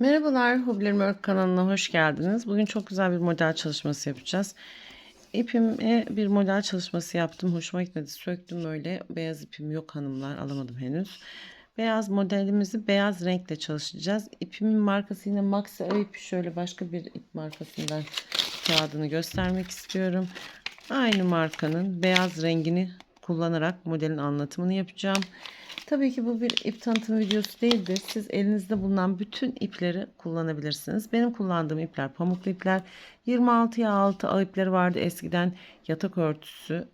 Merhabalar, Hobilerim Örgü kanalına hoş geldiniz. Bugün çok güzel bir model çalışması yapacağız. İpime bir model çalışması yaptım. Hoşuma gitmedi. Söktüm öyle. Beyaz ipim yok hanımlar. Alamadım henüz. Beyaz modelimizi beyaz renkle çalışacağız. İpimin markası yine Maxi Ö ipi. Şöyle başka bir ip markasından kağıdını göstermek istiyorum. Aynı markanın beyaz rengini kullanarak modelin anlatımını yapacağım. Tabii ki bu bir ip tanıtım videosu değildir. Siz elinizde bulunan bütün ipleri kullanabilirsiniz. Benim kullandığım ipler pamuklu ipler. 26'ya 6 ağ ipleri vardı eskiden, yatak örtüsü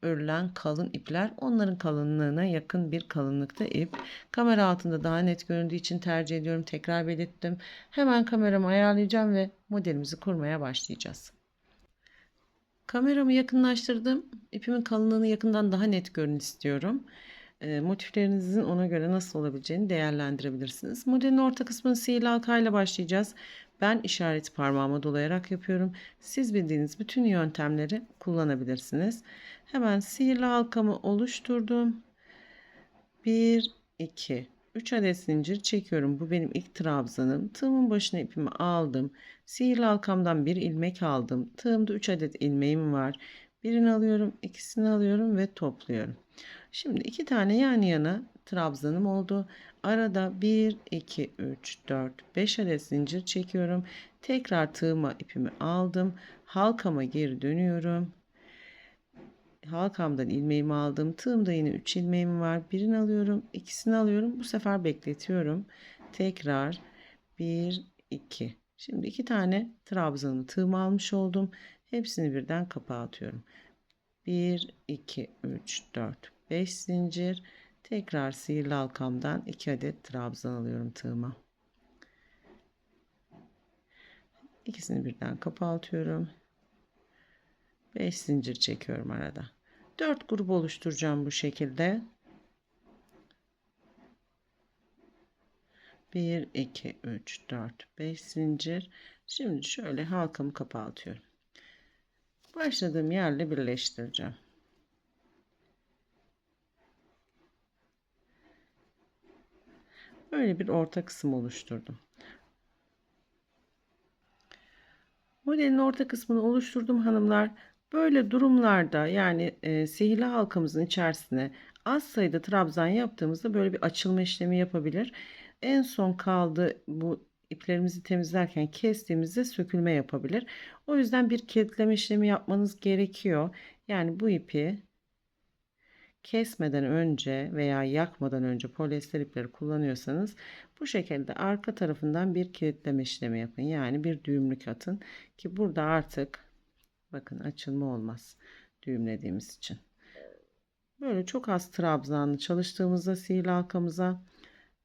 örülen kalın ipler. Onların kalınlığına yakın bir kalınlıkta ip. Kamera altında daha net göründüğü için tercih ediyorum. Tekrar belirttim. Hemen kameramı ayarlayacağım ve modelimizi kurmaya başlayacağız. Kameramı yakınlaştırdım. İpimin kalınlığını yakından daha net görün istiyorum. Motiflerinizin ona göre nasıl olabileceğini değerlendirebilirsiniz. Modelin orta kısmını sihirli halkayla başlayacağız. Ben işareti parmağıma dolayarak yapıyorum. Siz bildiğiniz bütün yöntemleri kullanabilirsiniz. Hemen sihirli halkamı oluşturdum. 1, 2, 3 adet zincir çekiyorum. Bu benim ilk trabzanım. Tığımın başına ipimi aldım. Sihirli halkamdan bir ilmek aldım. Tığımda 3 adet ilmeğim var. Birini alıyorum, ikisini alıyorum ve topluyorum. Şimdi iki tane yan yana trabzanım oldu. Arada 1, 2, 3, 4, 5 adet zincir çekiyorum. Tekrar tığıma ipimi aldım. Halkama geri dönüyorum. Halkamdan ilmeğimi aldım. Tığımda yine 3 ilmeğim var. Birini alıyorum, ikisini alıyorum. Bu sefer bekletiyorum. Tekrar 1, 2. Şimdi iki tane trabzanımı tığıma almış oldum. Hepsini birden kapağa atıyorum. 1, 2, 3, 4, 5 zincir. Tekrar sihirli halkamdan 2 adet trabzan alıyorum tığıma. İkisini birden kapağa atıyorum. 5 zincir çekiyorum arada. 4 grup oluşturacağım bu şekilde. 1, 2, 3, 4, 5 zincir. Şimdi şöyle halkamı kapatıyorum. Başladığım yerle birleştireceğim. Böyle bir orta kısım oluşturdum. Modelin orta kısmını oluşturdum hanımlar. Böyle durumlarda yani sihirli halkamızın içerisine az sayıda trabzan yaptığımızda böyle bir açılma işlemi yapabilir. En son kaldı bu iplerimizi temizlerken kestiğimizde sökülme yapabilir. O yüzden bir kilitleme işlemi yapmanız gerekiyor. Yani bu ipi kesmeden önce veya yakmadan önce polyester ipleri kullanıyorsanız bu şekilde arka tarafından bir kilitleme işlemi yapın. Yani bir düğümlük atın ki burada artık bakın açılma olmaz düğümlediğimiz için. Böyle çok az trabzanlı çalıştığımızda sihirli halkamıza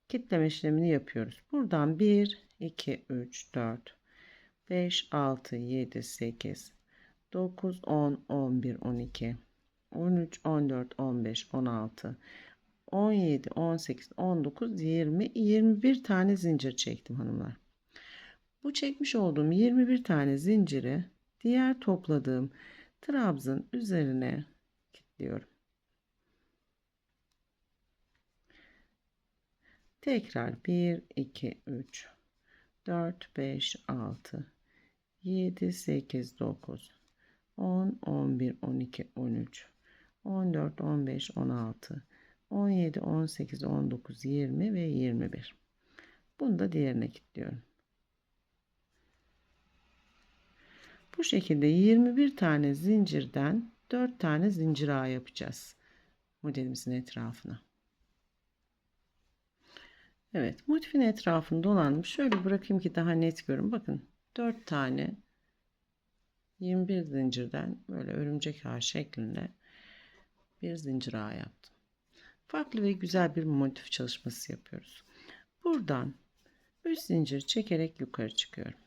kilitleme işlemini yapıyoruz. Buradan 1, 2, 3, 4, 5, 6, 7, 8, 9, 10, 11, 12, 13, 14, 15, 16, 17, 18, 19, 20, 21 tane zincir çektim hanımlar. Bu çekmiş olduğum 21 tane zinciri diğer topladığım trabzın üzerine kilitliyorum. Tekrar 1, 2, 3, 4, 5, 6, 7, 8, 9, 10, 11, 12, 13, 14, 15, 16, 17, 18, 19, 20 ve 21. Bunu da diğerine kilitliyorum. Bu şekilde 21 tane zincirden 4 tane zincir ağı yapacağız modelimizin etrafına. Evet, motifin etrafını dolanmış. Şöyle bırakayım ki daha net görün. Bakın 4 tane 21 zincirden böyle örümcek ağı şeklinde bir zincir ağı yaptım. Farklı ve güzel bir motif çalışması yapıyoruz. Buradan 3 zincir çekerek yukarı çıkıyorum.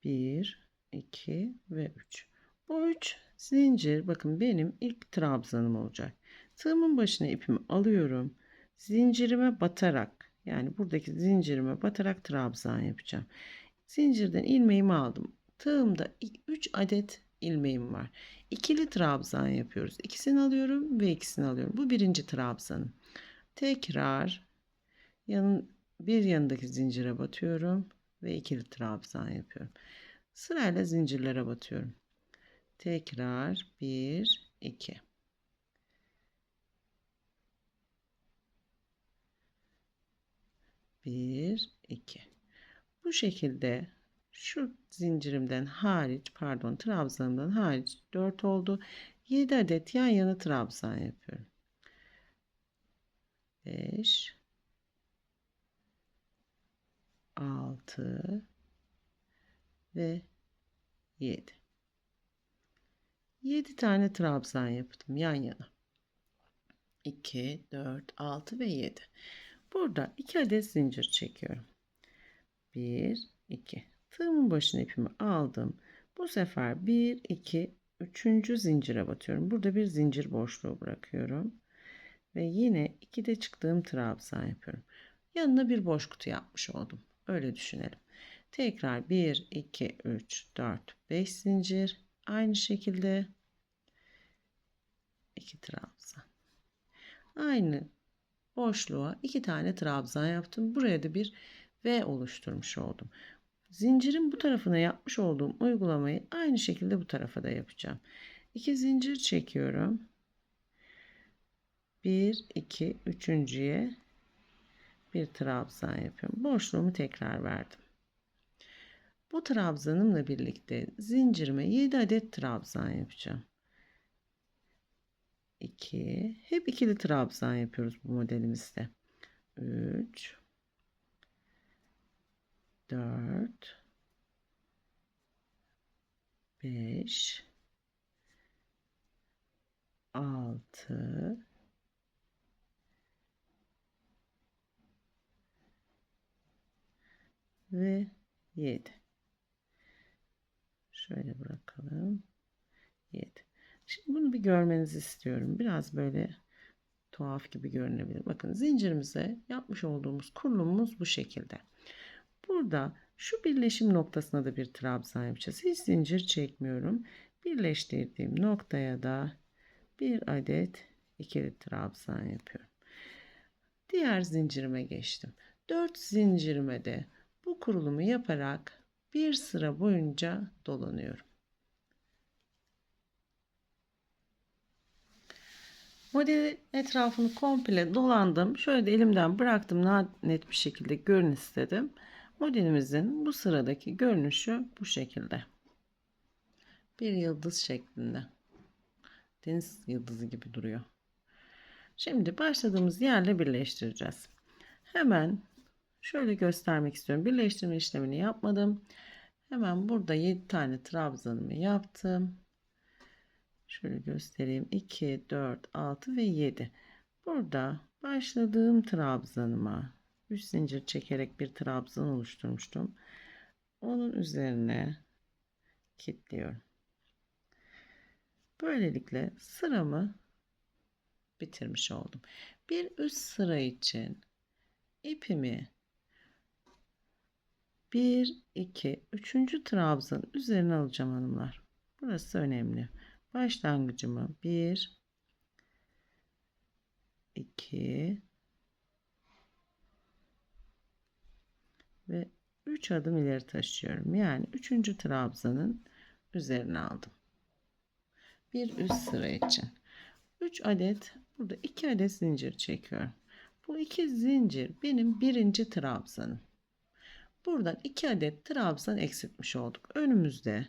1, 2 ve 3. Bu 3 zincir bakın benim ilk trabzanım olacak. Tığımın başına ipimi alıyorum. Zincirime batarak yani buradaki zincirime batarak trabzan yapacağım. Zincirden ilmeğimi aldım. Tığımda 3 adet ilmeğim var. ikili trabzan yapıyoruz. İkisini alıyorum ve ikisini alıyorum. Bu birinci trabzanım. Tekrar bir yanındaki zincire batıyorum ve ikili trabzan yapıyorum. Sırayla zincirlere batıyorum. Tekrar 1 2. Bir, iki. Bu şekilde şu zincirimden hariç, pardon, trabzanımdan hariç 4 oldu. 7 adet yan yana trabzan yapıyorum. 5, 6 ve 7. 7 tane trabzan yaptım yan yana. 2, 4, 6 ve 7. Burada 2 adet zincir çekiyorum. 1, 2. Tığımın başına ipimi aldım. Bu sefer 1, 2, 3. zincire batıyorum. Burada bir zincir boşluğu bırakıyorum. Ve yine 2'de çıktığım trabzan yapıyorum. Yanına bir boş kutu yapmış oldum. Öyle düşünelim. Tekrar 1, 2, 3, 4, 5 zincir. Aynı şekilde 2 trabzan. Aynı boşluğa 2 tane trabzan yaptım. Buraya da bir V oluşturmuş oldum. Zincirin bu tarafına yapmış olduğum uygulamayı aynı şekilde bu tarafa da yapacağım. 2 zincir çekiyorum. 1, 2, üçüncüye bir trabzan yapıyorum. Boşluğumu tekrar verdim. Bu trabzanımla birlikte zincirime 7 adet trabzan yapacağım. 2, hep ikili trabzan yapıyoruz bu modelimizde. 3, 4, 5, 6 ve 7. Şöyle bırakalım. 7. Şimdi bunu bir görmenizi istiyorum. Biraz böyle tuhaf gibi görünebilir. Bakın zincirimize yapmış olduğumuz kurulumumuz bu şekilde. Burada şu birleşim noktasına da bir trabzan yapacağız. Hiç zincir çekmiyorum. Birleştirdiğim noktaya da bir adet ikili trabzan yapıyorum. Diğer zincirime geçtim. 4 zincirime de bu kurulumu yaparak bir sıra boyunca dolanıyorum. Modeli etrafını komple dolandım. Şöyle de elimden bıraktım, daha net bir şekilde görün istedim. Modelimizin bu sıradaki görünüşü bu şekilde. Bir yıldız şeklinde. Deniz yıldızı gibi duruyor. Şimdi başladığımız yerle birleştireceğiz. Hemen şöyle göstermek istiyorum. Birleştirme işlemini yapmadım. Hemen burada 7 tane trabzanımı yaptım. Şöyle göstereyim. 2, 4, 6 ve 7. Burada başladığım trabzanıma 3 zincir çekerek bir trabzan oluşturmuştum. Onun üzerine kilitliyorum. Böylelikle sıramı bitirmiş oldum. Bir üst sıra için ipimi 1, 2, 3. trabzan üzerine alacağım hanımlar. Burası önemli. Başlangıcımı 1, 2 ve 3 adım ileri taşıyorum. Yani 3. trabzanın üzerine aldım. Bir üst sıra için 3 adet, burada 2 adet zincir çekiyorum. Bu 2 zincir benim birinci trabzanım. Buradan 2 adet trabzan eksiltmiş olduk. Önümüzde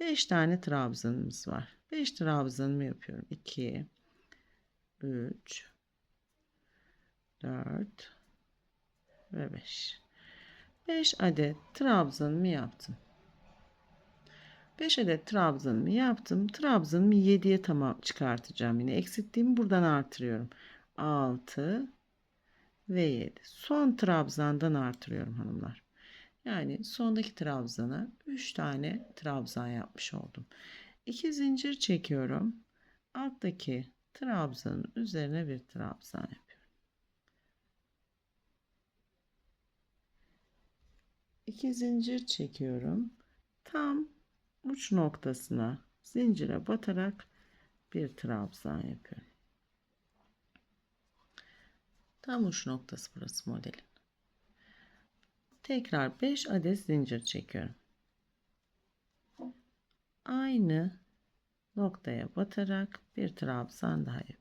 5 tane trabzanımız var. 5 trabzanımı yapıyorum. 2, 3, 4 ve 5. 5 adet trabzanımı yaptım. 5 adet trabzanımı yaptım. Trabzanımı 7'ye tamam çıkartacağım. Yine eksilttiğimi buradan artırıyorum. 6 ve 7. Son trabzandan artırıyorum hanımlar. Yani sondaki trabzana 3 tane trabzan yapmış oldum. 2 zincir çekiyorum. Alttaki trabzanın üzerine bir trabzan yapıyorum. 2 zincir çekiyorum. Tam uç noktasına zincire batarak bir trabzan yapıyorum. Tam uç noktası burası modelin. Tekrar 5 adet zincir çekiyorum. Aynı noktaya batarak bir trabzan daha yapıyorum.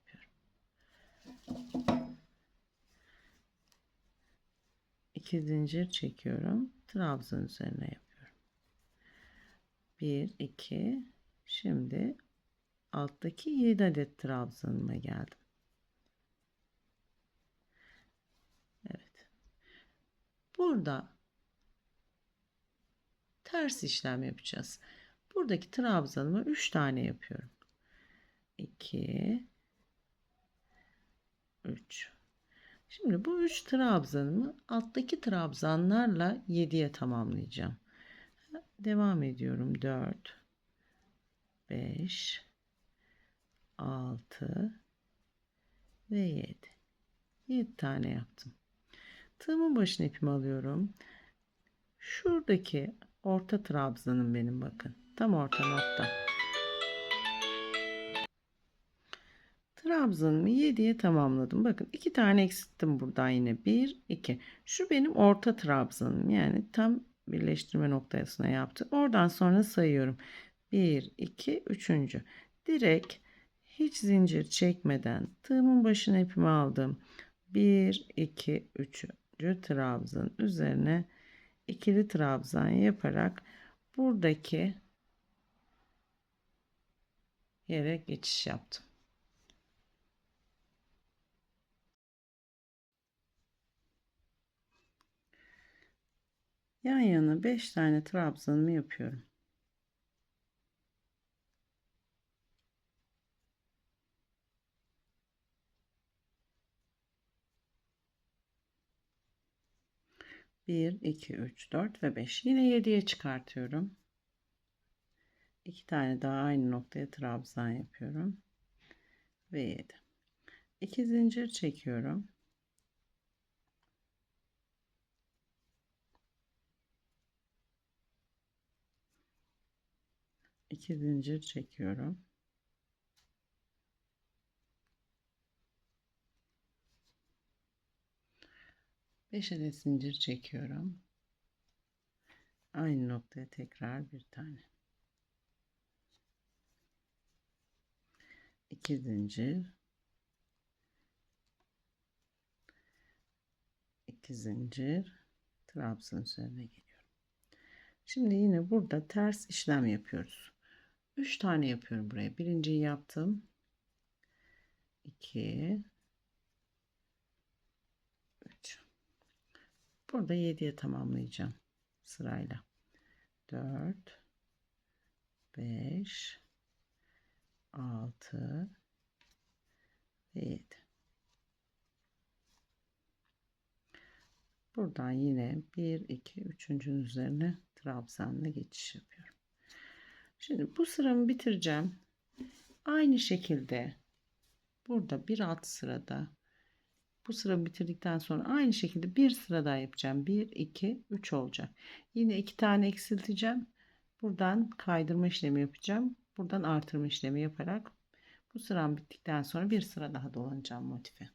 2 zincir çekiyorum. Trabzan üzerine yapıyorum. 1 2. Şimdi alttaki 7 adet trabzanıma geldim. Evet. Burada ters işlem yapacağız. Buradaki trabzanıma 3 tane yapıyorum. 2 3. Şimdi bu 3 trabzanımı alttaki trabzanlarla 7'ye tamamlayacağım. Devam ediyorum. 4 5 6 ve 7. 7 tane yaptım. Tığımın başına ipimi alıyorum. Şuradaki orta trabzanım benim, bakın. Tam orta nokta. Trabzanımı 7'ye tamamladım. Bakın 2 tane eksilttim buradan yine. 1 2. Şu benim orta trabzanım. Yani tam birleştirme noktasına yaptım. Oradan sonra sayıyorum. 1 2 3. Direkt hiç zincir çekmeden tığımın başına ipimi aldım. 1 2 3. trabzan üzerine ikili trabzan yaparak buradaki yere geçiş yaptım. Yan yana 5 tane trabzanımı yapıyorum. Bir, iki, üç, dört ve 5. Yine 7'ye çıkartıyorum. 2 tane daha aynı noktaya trabzan yapıyorum. Ve 7. 2 zincir çekiyorum. İki zincir çekiyorum. Beş adet zincir çekiyorum. Aynı noktaya tekrar bir tane. 2 zincir. 2 zincir. Trabzan üzerine geliyorum. Şimdi yine burada ters işlem yapıyoruz. 3 tane yapıyorum buraya. Birinciyi yaptım. 2 3. Burada 7'ye tamamlayacağım sırayla. 4 5 6 ve 7. Buradan yine 1 2 3'ün üzerine trabzanla geçiş yapıyorum. Şimdi bu sıramı bitireceğim. Aynı şekilde burada bir alt sırada bu sıramı bitirdikten sonra aynı şekilde bir sıra daha yapacağım. 1 2 3 olacak. Yine 2 tane eksilteceğim. Buradan kaydırma işlemi yapacağım. Buradan artırma işlemi yaparak bu sıram bittikten sonra bir sıra daha dolanacağım motifi.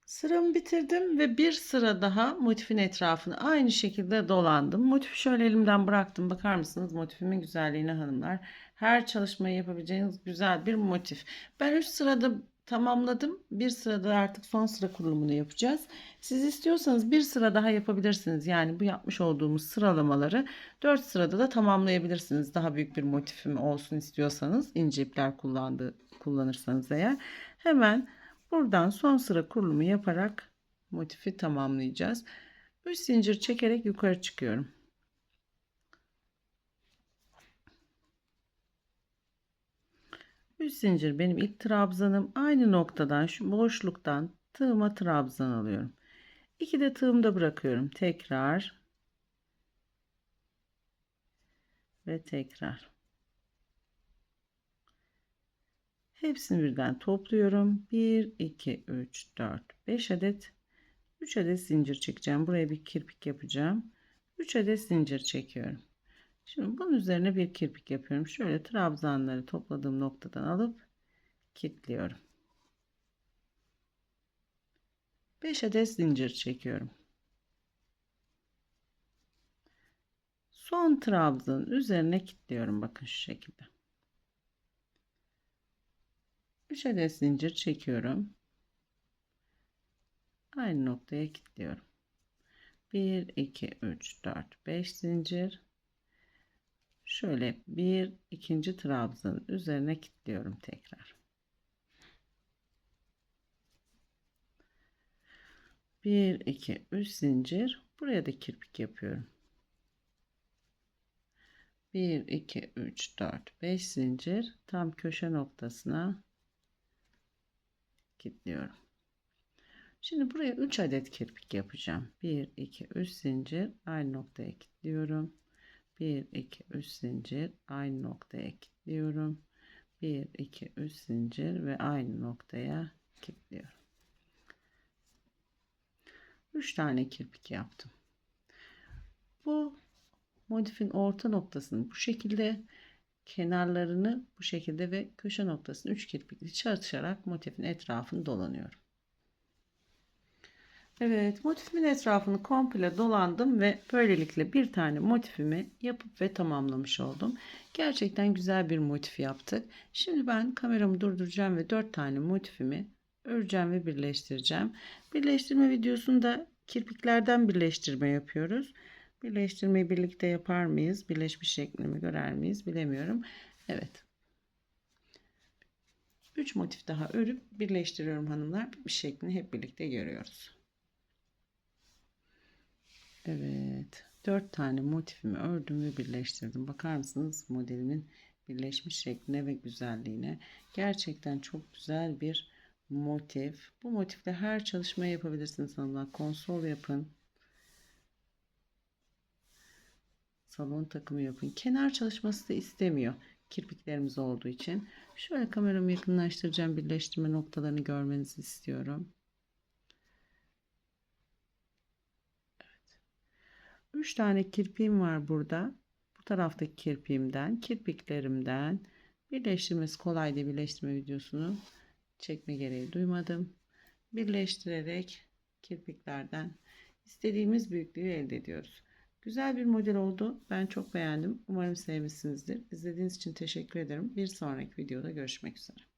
Sıramı bitirdim ve bir sıra daha motifin etrafını aynı şekilde dolandım. Motifi şöyle elimden bıraktım. Bakar mısınız motifimin güzelliğine hanımlar? Her çalışmayı yapabileceğiniz güzel bir motif. Ben 3 sırada tamamladım. Bir sırada artık son sıra kurulumunu yapacağız. Siz istiyorsanız bir sıra daha yapabilirsiniz. Yani bu yapmış olduğumuz sıralamaları 4 sırada da tamamlayabilirsiniz. Daha büyük bir motifim olsun istiyorsanız, ince ipler kullanırsanız eğer. Hemen buradan son sıra kurulumu yaparak motifi tamamlayacağız. 3 zincir çekerek yukarı çıkıyorum. Üç zincir benim ilk trabzanım. Aynı noktadan şu boşluktan tığıma trabzan alıyorum. 2 de tığımda bırakıyorum. Tekrar ve tekrar. Hepsini birden topluyorum. 1 2 3 4 5 adet 3 adet zincir çekeceğim. Buraya bir kirpik yapacağım. 3 adet zincir çekiyorum. Şimdi bunun üzerine bir kirpik yapıyorum. Şöyle trabzanları topladığım noktadan alıp kilitliyorum. 5 adet zincir çekiyorum. Son trabzanın üzerine kilitliyorum. Bakın şu şekilde. 3 adet zincir çekiyorum. Aynı noktaya kilitliyorum. 1, 2, 3, 4, 5 zincir. Şöyle bir ikinci trabzanın üzerine kilitliyorum tekrar. 1, 2, 3 zincir. Buraya da kirpik yapıyorum. 1, 2, 3, 4, 5 zincir. Tam köşe noktasına kilitliyorum. Şimdi buraya 3 adet kirpik yapacağım. 1, 2, 3 zincir. Aynı noktaya kilitliyorum. 1, 2, 3 zincir. Aynı noktaya kilitliyorum. 1, 2, 3 zincir ve aynı noktaya kilitliyorum. 3 tane kirpik yaptım. Bu modifin orta noktasını bu şekilde, kenarlarını bu şekilde ve köşe noktasını 3 kirpikli çalışarak motifin etrafını dolanıyorum. Evet, motifimin etrafını komple dolandım ve böylelikle bir tane motifimi yapıp ve tamamlamış oldum. Gerçekten güzel bir motif yaptık. Şimdi ben kameramı durduracağım ve 4 tane motifimi öreceğim ve birleştireceğim. Birleştirme videosunda kirpiklerden birleştirme yapıyoruz. Birleştirmeyi birlikte yapar mıyız? Birleşmiş şeklimi görer miyiz? Bilemiyorum. Evet. 3 motif daha örüp birleştiriyorum hanımlar. Bitmiş şeklini hep birlikte görüyoruz. Evet. 4 tane motifimi ördüm ve birleştirdim. Bakar mısınız modelimin birleşmiş şekline ve güzelliğine? Gerçekten çok güzel bir motif. Bu motifle her çalışmayı yapabilirsiniz hanımlar. Konsol yapın. Salon takımı yapın. Kenar çalışması da istemiyor. Kirpiklerimiz olduğu için. Şöyle kameramı yakınlaştıracağım. Birleştirme noktalarını görmenizi istiyorum. 3 tane kirpiğim var burada. Bu taraftaki kirpiklerimden birleştirmesi kolay diye birleştirme videosunu çekme gereği duymadım. Birleştirerek kirpiklerden istediğimiz büyüklüğü elde ediyoruz. Güzel bir model oldu. Ben çok beğendim. Umarım sevmişsinizdir. İzlediğiniz için teşekkür ederim. Bir sonraki videoda görüşmek üzere.